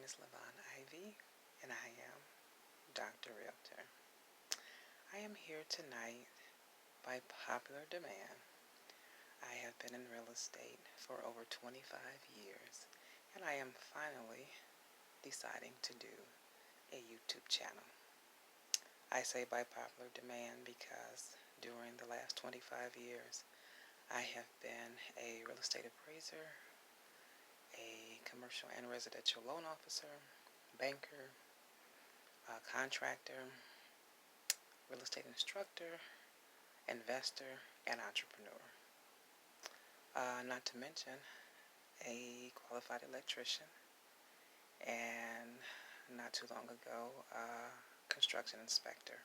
is Levon Ivy, and I am Dr. Realtor. I am here tonight by popular demand. I have been in real estate for over 25 years, and I am finally deciding to do a YouTube channel. I say by popular demand because during the last 25 years, I have been a real estate appraiser, a commercial and residential loan officer, banker, contractor, real estate instructor, investor, and entrepreneur. Not to mention a qualified electrician, and not too long ago, construction inspector.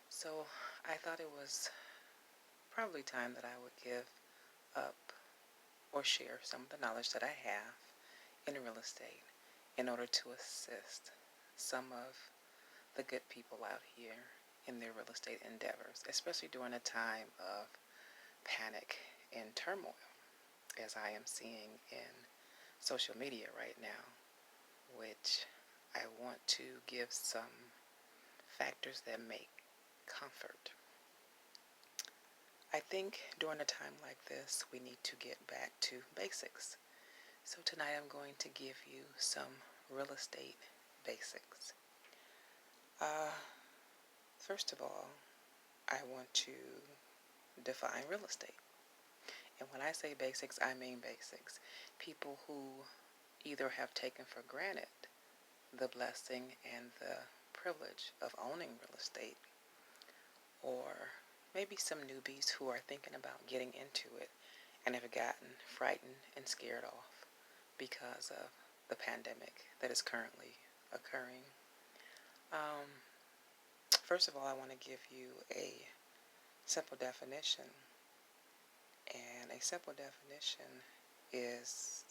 So I thought it was probably time that I would give up or share some of the knowledge that I have in real estate in order to assist some of the good people out here in their real estate endeavors, especially during a time of panic and turmoil, as I am seeing in social media right now, which I want to give some factors that make comfort. I think during a time like this, we need to get back to basics. So tonight I'm going to give you some real estate basics. First of all, I want to define real estate. And when I say basics, I mean basics. People who either have taken for granted the blessing and the privilege of owning real estate, or maybe some newbies who are thinking about getting into it and have gotten frightened and scared off because of the pandemic that is currently occurring. First of all, I want to give you a simple definition. And a simple definition is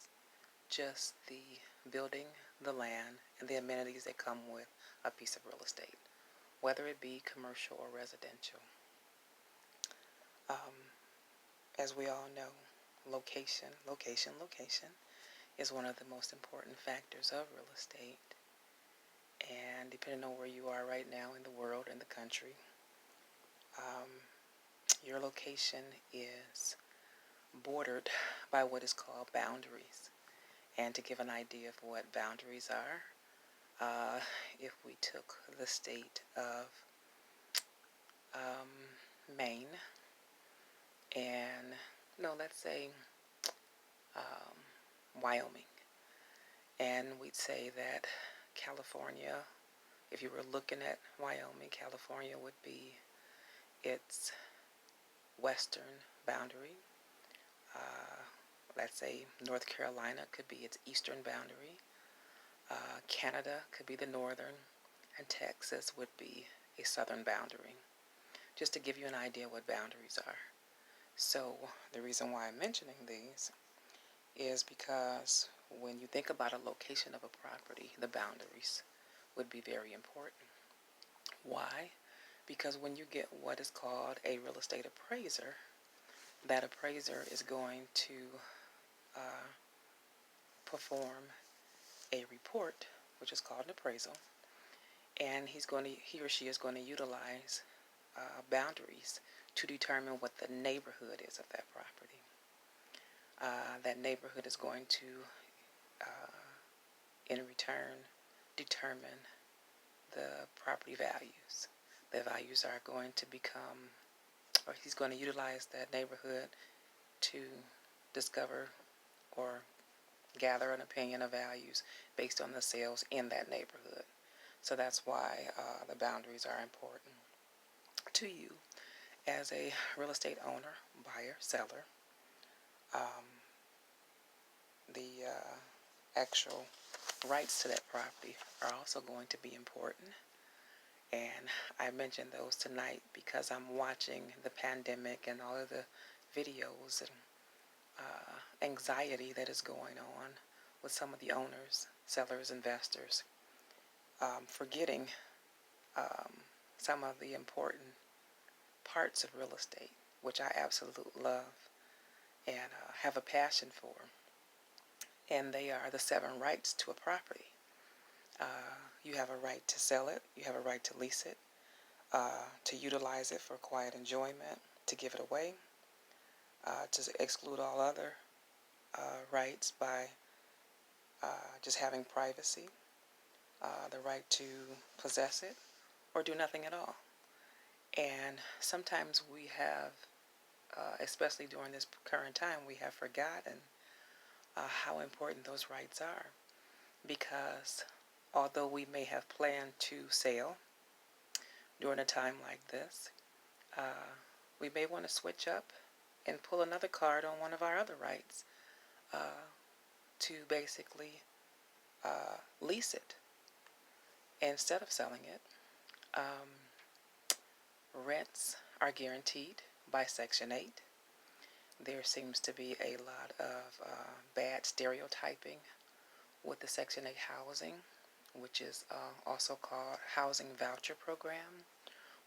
just the building, the land, and the amenities that come with a piece of real estate, whether it be commercial or residential. As we all know, location is one of the most important factors of real estate. And depending on where you are right now in the world and the country, your location is bordered by what is called boundaries. And to give an idea of what boundaries are, if we took the state of Maine, and let's say Wyoming, and we'd say that California, if you were looking at Wyoming, California would be its western boundary. Let's say North Carolina could be its eastern boundary. Canada could be the northern, and Texas would be a southern boundary, just to give you an idea what boundaries are. So the reason why I'm mentioning these is because when you think about a location of a property, the boundaries would be very important. Why? Because when you get what is called a real estate appraiser, that appraiser is going to perform a report, which is called an appraisal, and he or she is going to utilize boundaries to determine what the neighborhood is of that property. That neighborhood is going to, in return, determine the property values. The values are going to become, or he's going to utilize that neighborhood to discover or gather an opinion of values based on the sales in that neighborhood. So that's why the boundaries are important to you as a real estate owner, buyer, seller. The actual rights to that property are also going to be important. And I mentioned those tonight because I'm watching the pandemic and all of the videos and anxiety that is going on with some of the owners, sellers, investors, forgetting some of the important parts of real estate, which I absolutely love and have a passion for. and they are the 7 rights to a property. You have a right to sell it, you have a right to lease it, to utilize it for quiet enjoyment, to give it away, to exclude all other rights by just having privacy, the right to possess it, or do nothing at all. And sometimes we have, especially during this current time, we have forgotten how important those rights are. Because although we may have planned to sail during a time like this, we may want to switch up and pull another card on one of our other rights to basically lease it instead of selling it. Rents are guaranteed by Section 8. There seems to be a lot of bad stereotyping with the Section 8 housing, which is also called Housing Voucher Program,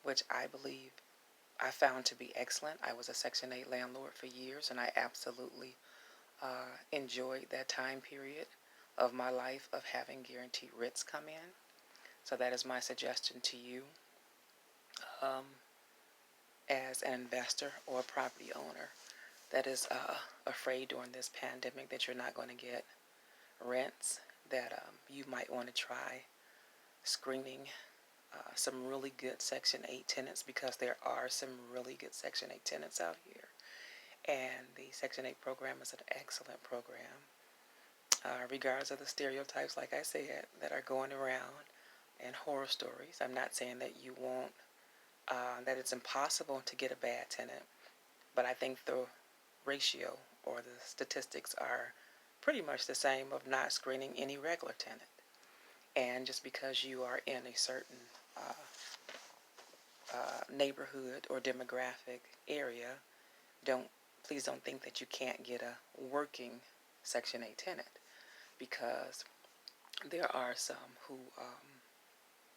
which I believe I found to be excellent. I was a Section 8 landlord for years, and I absolutely enjoyed that time period of my life of having guaranteed rents come in. So that is my suggestion to you as an investor or a property owner that is afraid during this pandemic that you're not going to get rents, that you might want to try screening some really good Section 8 tenants, because there are some really good Section 8 tenants out here. And the Section 8 program is an excellent program. Regardless of the stereotypes, like I said, that are going around and horror stories, I'm not saying that you won't, that it's impossible to get a bad tenant, but I think the ratio or the statistics are pretty much the same of not screening any regular tenant. And just because you are in a certain neighborhood or demographic area, please don't think that you can't get a working Section 8 tenant, because there are some who,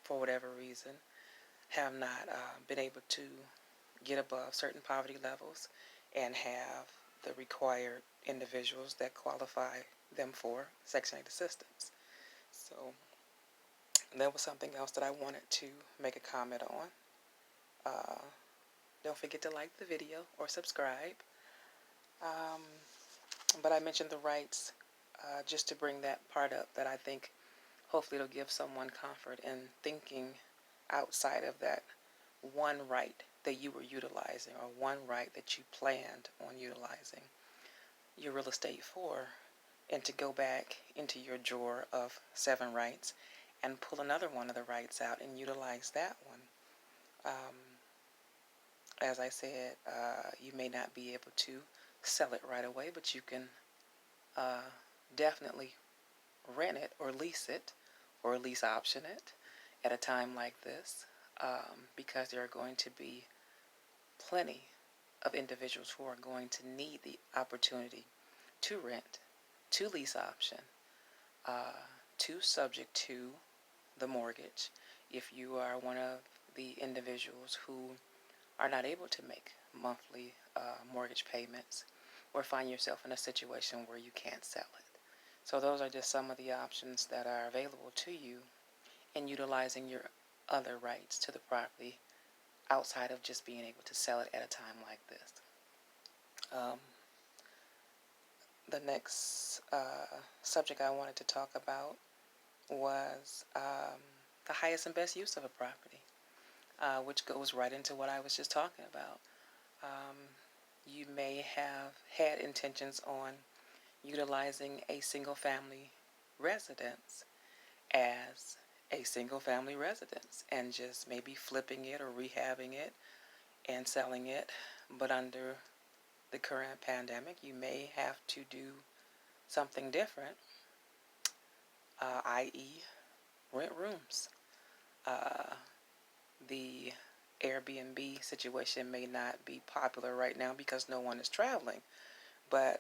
for whatever reason, have not been able to get above certain poverty levels and have the required individuals that qualify them for Section 8 assistance. So that was something else that I wanted to make a comment on. Don't forget to like the video or subscribe. But I mentioned the rights just to bring that part up, that I think hopefully it'll give someone comfort in thinking outside of that one right that you were utilizing, or one right that you planned on utilizing your real estate for, and to go back into your drawer of 7 rights and pull another one of the rights out and utilize that one. As I said, you may not be able to sell it right away, but you can definitely rent it or lease it, or lease option it at a time like this, because there are going to be plenty of individuals who are going to need the opportunity to rent, to lease option, to subject to the mortgage, if you are one of the individuals who are not able to make monthly mortgage payments, or find yourself in a situation where you can't sell it. So those are just some of the options that are available to you in utilizing your other rights to the property outside of just being able to sell it at a time like this. The next subject I wanted to talk about was the highest and best use of a property, which goes right into what I was just talking about. You may have had intentions on utilizing a single-family residence as a single-family residence and just maybe flipping it or rehabbing it and selling it. But under the current pandemic, you may have to do something different, i.e. rent rooms. The Airbnb situation may not be popular right now because no one is traveling, but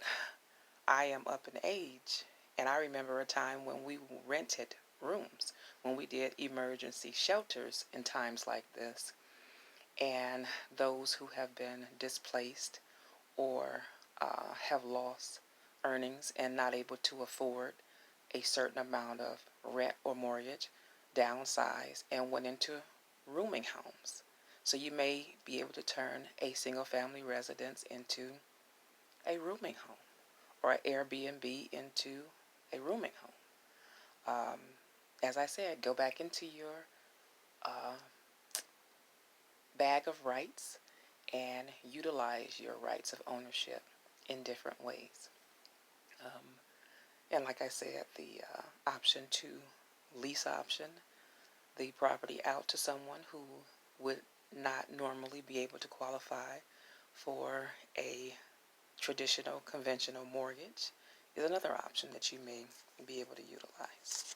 I am up in age, and I remember a time when we rented rooms, when we did emergency shelters in times like this, and those who have been displaced or have lost earnings and not able to afford a certain amount of rent or mortgage, downsized, and went into rooming homes. So you may be able to turn a single family residence into a rooming home, or an Airbnb into a rooming home. As I said, go back into your uh, bag of rights and utilize your rights of ownership in different ways. Um, and like I said, the option to lease option the property out to someone who would not normally be able to qualify for a traditional conventional mortgage is another option that you may be able to utilize.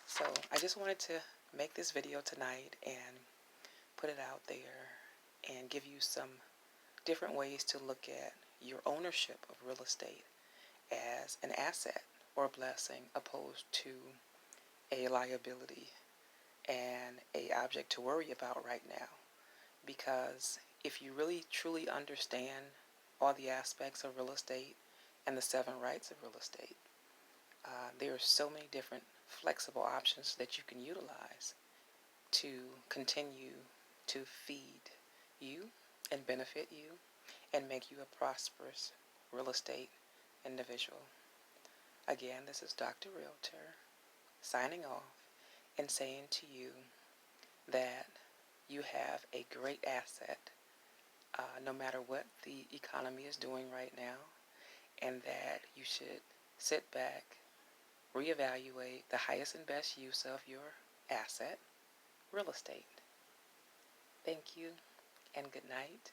So I just wanted to make this video tonight and put it out there and give you some different ways to look at your ownership of real estate as an asset or a blessing opposed to a liability and a object to worry about right now. Because if you really truly understand all the aspects of real estate and the 7 rights of real estate, there are so many different flexible options that you can utilize to continue to feed you and benefit you and make you a prosperous real estate individual. Again, this is Dr. Realtor signing off and saying to you that you have a great asset no matter what the economy is doing right now, and that you should sit back, reevaluate the highest and best use of your asset, real estate. Thank you and good night.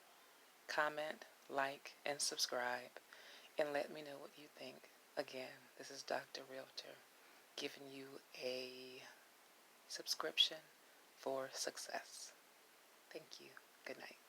Comment, like, and subscribe, and let me know what you think. Again, this is Dr. Realtor giving you a subscription for success. Thank you. Good night.